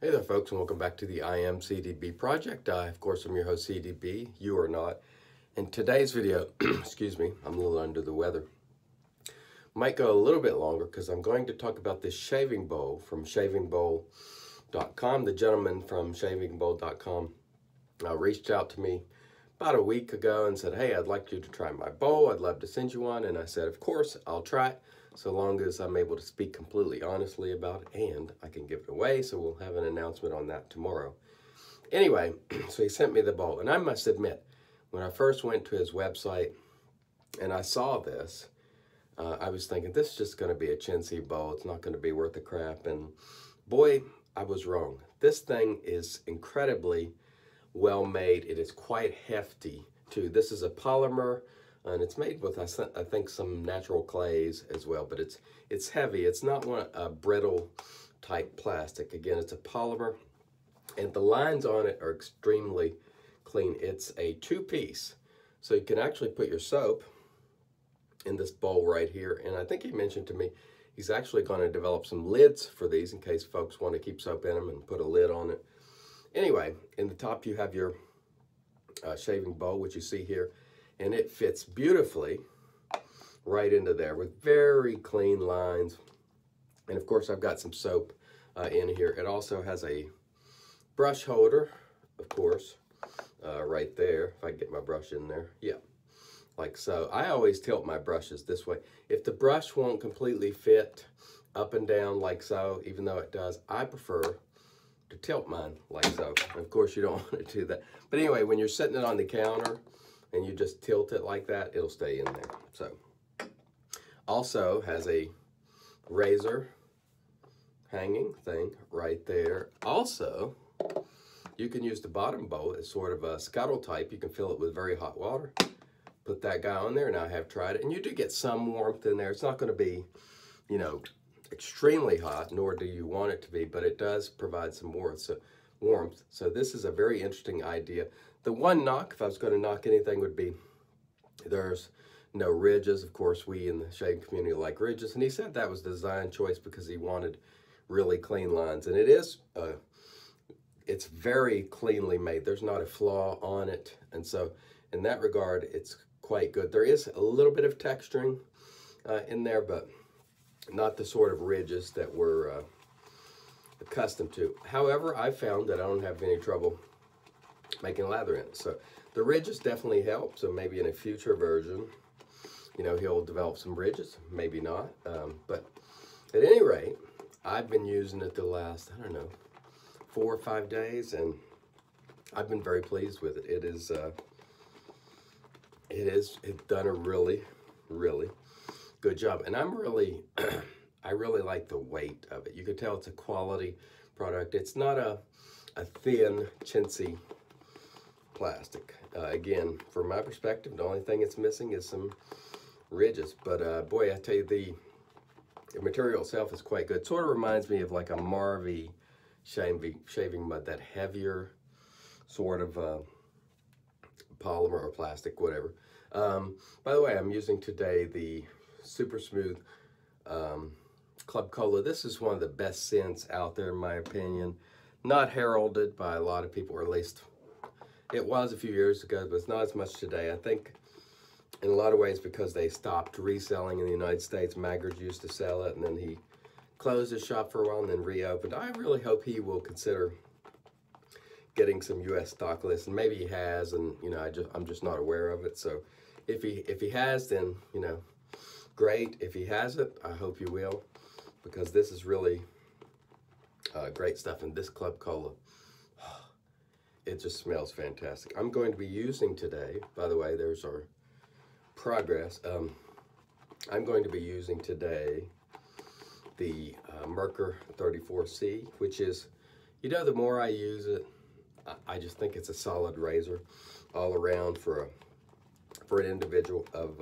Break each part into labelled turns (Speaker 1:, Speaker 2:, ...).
Speaker 1: Hey there folks, and welcome back to the I Am CDB project. Of course, I'm your host CDB, you are not. In today's video, excuse me, I'm a little under the weather. Might go a little bit longer because I'm going to talk about this shaving bowl from ShaveBowl.com. The gentleman from ShaveBowl.com reached out to me about a week ago and said, hey, I'd like you to try my bowl. I'd love to send you one. And I said, of course, I'll try it, so long as I'm able to speak completely honestly about it and I can give it away. So we'll have an announcement on that tomorrow. Anyway, so he sent me the bowl. And I must admit, when I first went to his website and I saw this, I was thinking, this is just going to be a chintzy bowl. It's not going to be worth the crap. And boy, I was wrong. This thing is incredibly well made. It is quite hefty too. This is a polymer, and it's made with, I think, some natural clays as well, but it's heavy. It's not a brittle type plastic. Again, it's a polymer, and the lines on it are extremely clean. It's a two-piece, so you can actually put your soap in this bowl right here, and I think he mentioned to me he's actually going to develop some lids for these in case folks want to keep soap in them and put a lid on it. Anyway, in the top you have your shaving bowl, which you see here, and it fits beautifully right into there with very clean lines. And of course, I've got some soap in here. It also has a brush holder, of course, right there. If I can get my brush in there, yeah, like so. I always tilt my brushes this way. If the brush won't completely fit up and down like so, even though it does, I prefer to tilt mine like so. Of course, you don't want to do that. But anyway, when you're setting it on the counter and you just tilt it like that, it'll stay in there. So, also has a razor hanging thing right there. Also, you can use the bottom bowl as sort of a scuttle type. You can fill it with very hot water. Put that guy on there, and I have tried it. And you do get some warmth in there. It's not going to be, you know, extremely hot, nor do you want it to be, but it does provide some warmth. So this is a very interesting idea. The one knock, if I was going to knock anything, would be there's no ridges. Of course, we in the shaving community like ridges, and he said that was the design choice because he wanted really clean lines, and it is. It's very cleanly made. There's not a flaw on it, and so in that regard, it's quite good. There is a little bit of texturing in there, but not the sort of ridges that we're accustomed to. However, I found that I don't have any trouble making lather in it. So the ridges definitely help. So maybe in a future version, you know, he'll develop some ridges, maybe not. But at any rate, I've been using it the last, I don't know, 4 or 5 days, and I've been very pleased with it. It's done a really, really good job. And I'm really, I really like the weight of it. You can tell it's a quality product. It's not a thin, chintzy plastic. Again, from my perspective, the only thing it's missing is some ridges. But boy, I tell you, the material itself is quite good. Sort of reminds me of like a Marvy shaving mud, that heavier sort of polymer or plastic, whatever. By the way, I'm using today the Super Smooth Club Cola. This is one of the best scents out there, in my opinion. Not heralded by a lot of people, or at least it was a few years ago, but it's not as much today. I think in a lot of ways because they stopped reselling in the United States. Maggard used to sell it, and then he closed his shop for a while and then reopened. I really hope he will consider getting some U.S. stock lists, and maybe he has, and you know, I'm just not aware of it. So if he has, then you know, great. If he hasn't, I hope you will, because this is really great stuff. And this Club Cola, it just smells fantastic. I'm going to be using today, by the way, there's our progress. I'm going to be using today the Merkur 34C, which is, you know, the more I use it, I just think it's a solid razor all around for an individual of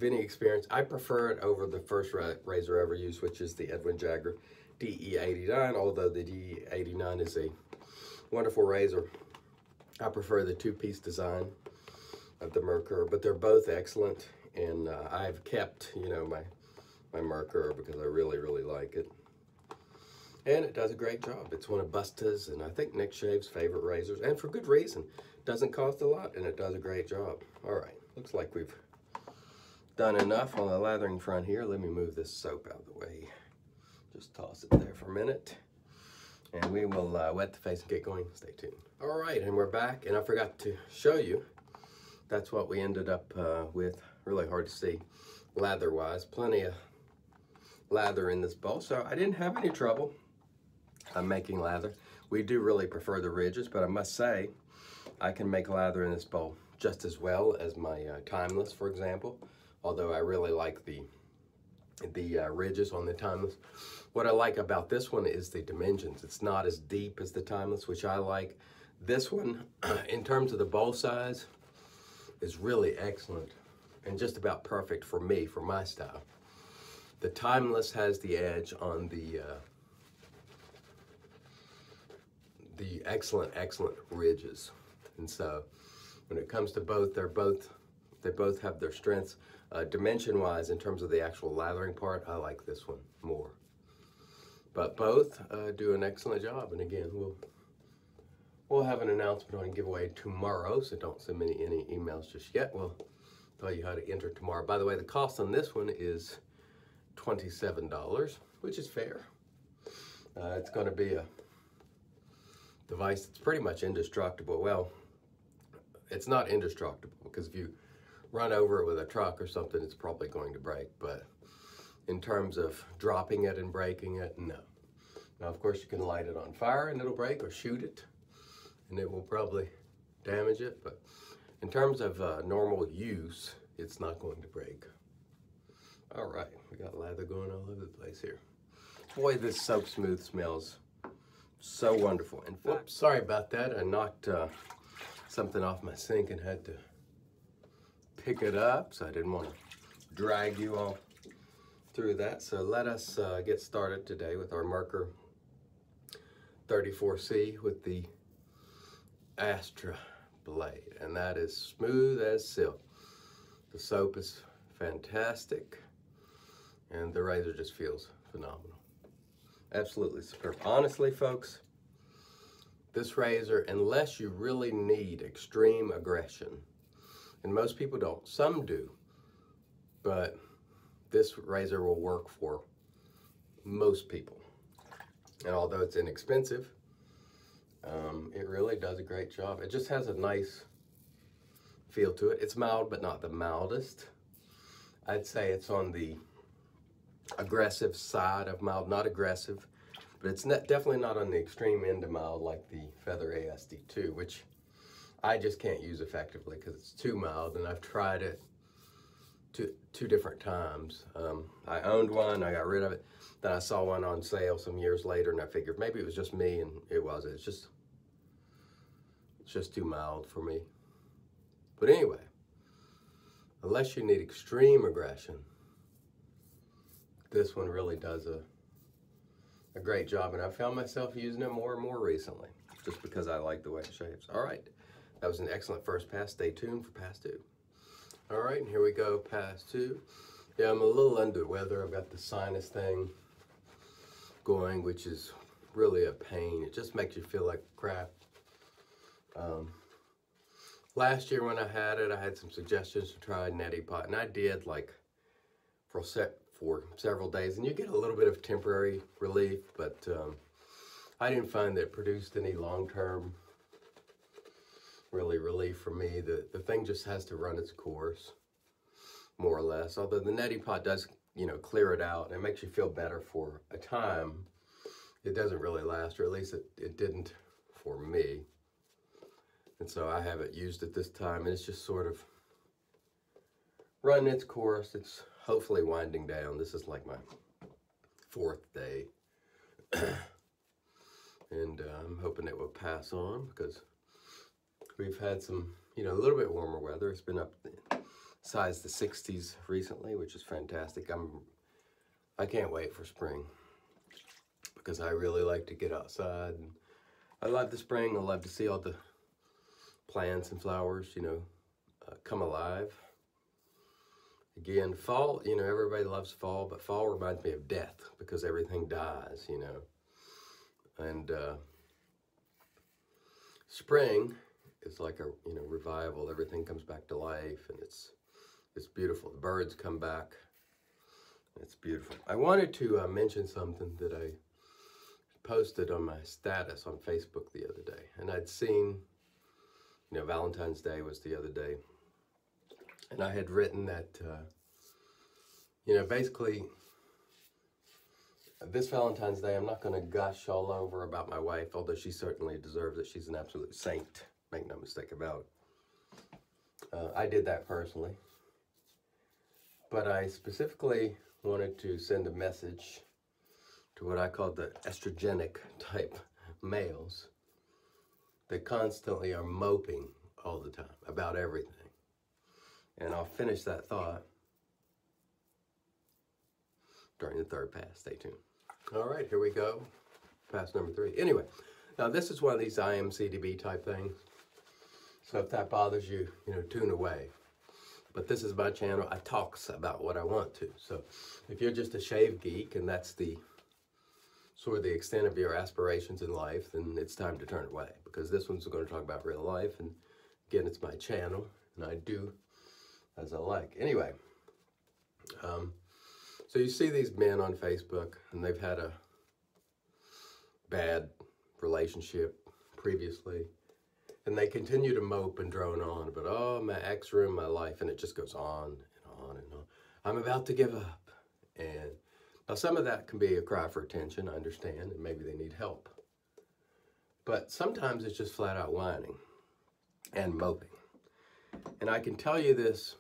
Speaker 1: any experience. I prefer it over the first razor I ever used, which is the Edwin Jagger DE89. Although the DE89 is a wonderful razor, I prefer the two-piece design of the Merkur, but they're both excellent, and I've kept, you know, my Merkur because I really, really like it. And it does a great job. It's one of Busta's and I think Nick Shave's favorite razors, and for good reason. Doesn't cost a lot and it does a great job. All right, looks like we've done enough on the lathering front here. Let me move this soap out of the way. Just toss it there for a minute. And we will wet the face and get going. Stay tuned. All right, and we're back. And I forgot to show you. That's what we ended up with. Really hard to see lather-wise. Plenty of lather in this bowl. So I didn't have any trouble making lather. We do really prefer the ridges, but I must say, I can make lather in this bowl just as well as my Timeless, for example. Although I really like the ridges on the Timeless. What I like about this one is the dimensions. It's not as deep as the Timeless, which I like. This one, in terms of the bowl size, is really excellent and just about perfect for me, for my style. The Timeless has the edge on the excellent ridges. And so when it comes to both, they both have their strengths. Dimension-wise, in terms of the actual lathering part, I like this one more. But both do an excellent job. And again, we'll have an announcement on giveaway tomorrow, so don't send me any emails just yet. We'll tell you how to enter tomorrow. By the way, the cost on this one is $27, which is fair. It's going to be a device that's pretty much indestructible. Well, it's not indestructible, because if you run over it with a truck or something, it's probably going to break. But in terms of dropping it and breaking it, no. Now, of course, you can light it on fire and it'll break, or shoot it and it will probably damage it. But in terms of normal use, it's not going to break. All right, we got lather going all over the place here. Boy, this Soap Smooth smells so wonderful. In fact, sorry about that. I knocked something off my sink and had to pick it up, so I didn't want to drag you all through that. So let us get started today with our Merkur 34C with the Astra blade, and that is smooth as silk. The soap is fantastic, and the razor just feels phenomenal. Absolutely superb. Honestly, folks, this razor, unless you really need extreme aggression, and most people don't, some do, but this razor will work for most people. And although it's inexpensive, it really does a great job. It just has a nice feel to it. It's mild, but not the mildest. I'd say it's on the aggressive side of mild, not aggressive, but it's definitely not on the extreme end of mild like the Feather ASD2, which I just can't use effectively because it's too mild, and I've tried it two different times. I owned one, I got rid of it, then I saw one on sale some years later, and I figured maybe it was just me, and it wasn't. It's just too mild for me. But anyway, unless you need extreme aggression, this one really does a great job, and I found myself using it more and more recently, just because I like the way it shaves. All right, that was an excellent first pass. Stay tuned for pass two. All right, and here we go, pass two. Yeah, I'm a little under the weather. I've got the sinus thing going, which is really a pain. It just makes you feel like crap. Last year when I had it, I had some suggestions to try neti pot, and I did, like, for several days, and you get a little bit of temporary relief, but I didn't find that it produced any long-term really relief for me. The thing just has to run its course, more or less. Although the neti pot does, clear it out, and it makes you feel better for a time. It doesn't really last, or at least it didn't for me. And so I haven't used it this time, and it's just sort of running its course. It's hopefully winding down. This is like my 4th day. And I'm hoping it will pass on, because we've had some, a little bit warmer weather. It's been up size the 60s recently, which is fantastic. I can't wait for spring, because I really like to get outside. And I love the spring. I love to see all the plants and flowers, come alive. Again, fall, everybody loves fall, but fall reminds me of death, because everything dies, And spring is like a revival. Everything comes back to life, and it's beautiful. The birds come back. It's beautiful. I wanted to mention something that I posted on my status on Facebook the other day, and I'd seen, Valentine's Day was the other day, and I had written that, basically, this Valentine's Day, I'm not going to gush all over about my wife, although she certainly deserves it. She's an absolute saint, make no mistake about it. I did that personally, but I specifically wanted to send a message to what I call the estrogenic type males that constantly are moping all the time about everything. And I'll finish that thought during the third pass. Stay tuned. All right, here we go. Pass number 3. Anyway, now this is one of these IMCDB type things. So if that bothers you, tune away. But this is my channel. I talks about what I want to. So if you're just a shave geek and that's the sort of the extent of your aspirations in life, then it's time to turn away, because this one's going to talk about real life. And again, it's my channel, and I do as I like. Anyway, so you see these men on Facebook, and they've had a bad relationship previously, and they continue to mope and drone on about, oh, my ex ruined my life, and it just goes on and on and on. I'm about to give up. And now some of that can be a cry for attention, I understand, and maybe they need help. But sometimes it's just flat out whining and moping. And I can tell you this,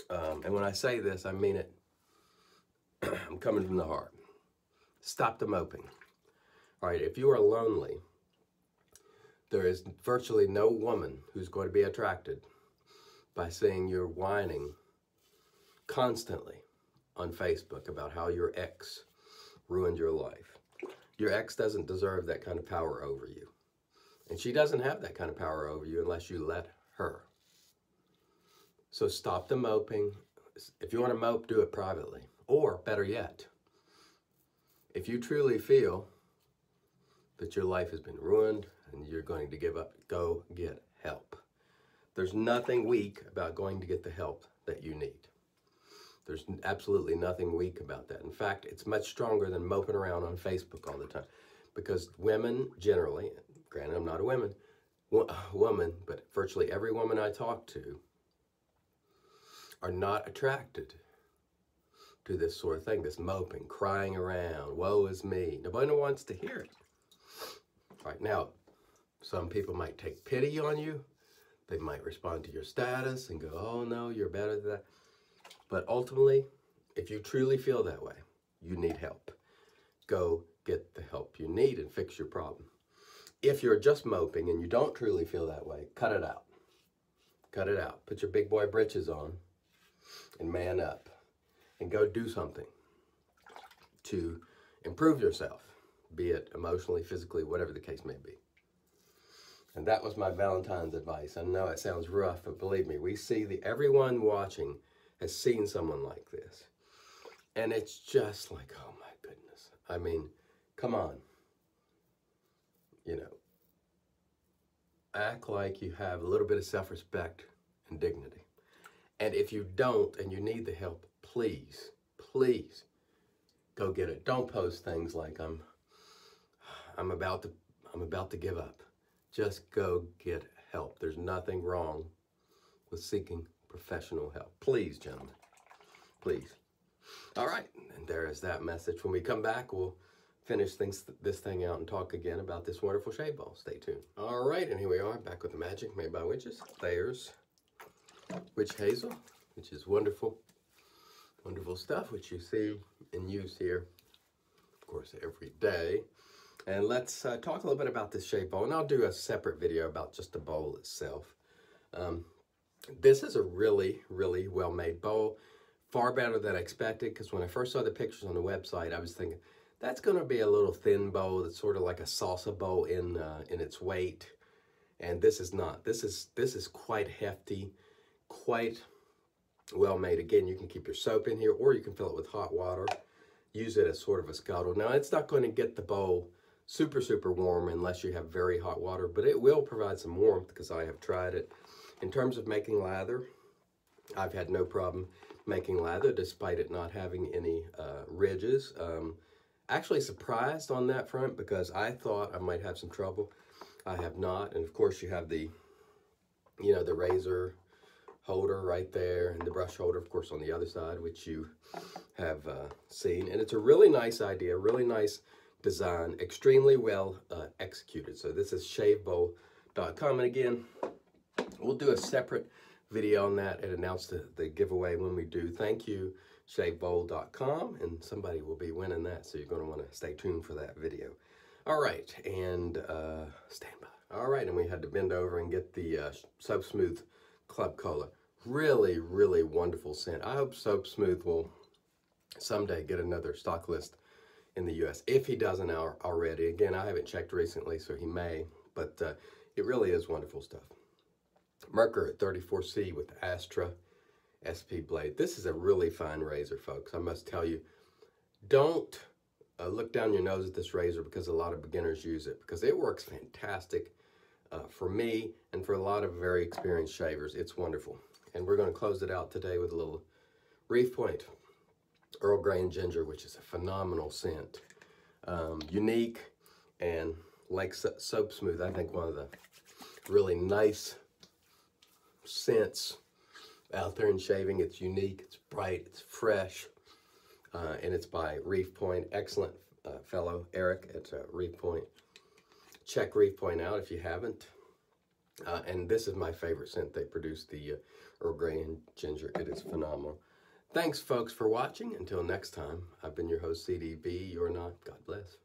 Speaker 1: and when I say this, I mean it. I'm coming from the heart. Stop the moping. All right, if you are lonely, there is virtually no woman who's going to be attracted by seeing you're whining constantly on Facebook about how your ex ruined your life. Your ex doesn't deserve that kind of power over you. And she doesn't have that kind of power over you unless you let her. So stop the moping. If you want to mope, do it privately. Or, better yet, if you truly feel that your life has been ruined and you're going to give up, go get help. There's nothing weak about going to get the help that you need. There's absolutely nothing weak about that. In fact, it's much stronger than moping around on Facebook all the time. Because women generally, granted I'm not a woman, but virtually every woman I talk to are not attracted to this sort of thing, this moping, crying around, woe is me. Nobody wants to hear it. Right now, some people might take pity on you. They might respond to your status and go, oh no, you're better than that. But ultimately, if you truly feel that way, you need help. Go get the help you need and fix your problem. If you're just moping and you don't truly feel that way, cut it out. Cut it out. Put your big boy britches on and man up. And go do something to improve yourself, be it emotionally, physically, whatever the case may be. And that was my Valentine's advice. I know it sounds rough, but believe me, everyone watching has seen someone like this. And it's just like, oh my goodness. I mean, come on. Act like you have a little bit of self-respect and dignity. And if you don't and you need the help, please, please go get it. Don't post things like I'm about to give up. Just go get help. There's nothing wrong with seeking professional help. Please, gentlemen. Please. All right, and there is that message. When we come back, we'll finish this thing out and talk again about this wonderful ShaveBowl. Stay tuned. All right, and here we are back with the magic made by witches. There's witch hazel, which is wonderful. Wonderful stuff, which you see and use here, of course, every day. And let's talk a little bit about this ShaveBowl, and I'll do a separate video about just the bowl itself. This is a really, really well-made bowl, far better than I expected, because when I first saw the pictures on the website, I was thinking, that's going to be a little thin bowl that's sort of like a salsa bowl in its weight, and this is not. This is quite hefty, quite well made. Again, you can keep your soap in here, or you can fill it with hot water. Use it as sort of a scuttle. Now, it's not going to get the bowl super, super warm unless you have very hot water, but it will provide some warmth because I have tried it. In terms of making lather, I've had no problem making lather despite it not having any ridges. Actually surprised on that front because I thought I might have some trouble. I have not, and of course you have the, you know, the razor holder right there and the brush holder, of course, on the other side, which you have seen. And it's a really nice idea, really nice design, extremely well executed. So this is ShaveBowl.com, and again, we'll do a separate video on that and announce the giveaway when we do. Thank you, ShaveBowl.com, and somebody will be winning that, so you're going to want to stay tuned for that video. All right, and stand by. All right, and we had to bend over and get the Soap Smooth Club Cola. Really, really wonderful scent. I hope Soap Smooth will someday get another stock list in the US, if he doesn't already. Again, I haven't checked recently, so he may, but it really is wonderful stuff. Merkur at 34C with Astra SP blade. This is a really fine razor, folks. I must tell you, don't look down your nose at this razor because a lot of beginners use it, because it works fantastic for me and for a lot of very experienced shavers. It's wonderful. And we're going to close it out today with a little Reef Point Earl Grey and Ginger, which is a phenomenal scent. Unique, and like Soap Smooth, I think one of the really nice scents out there in shaving. It's unique, it's bright, it's fresh, and it's by Reef Point. Excellent fellow Eric at Reef Point. Check Reef Point out if you haven't. And this is my favorite scent they produce, the Earl Grey and Ginger. It is phenomenal. Thanks, folks, for watching. Until next time, I've been your host, CDB. You're not. God bless.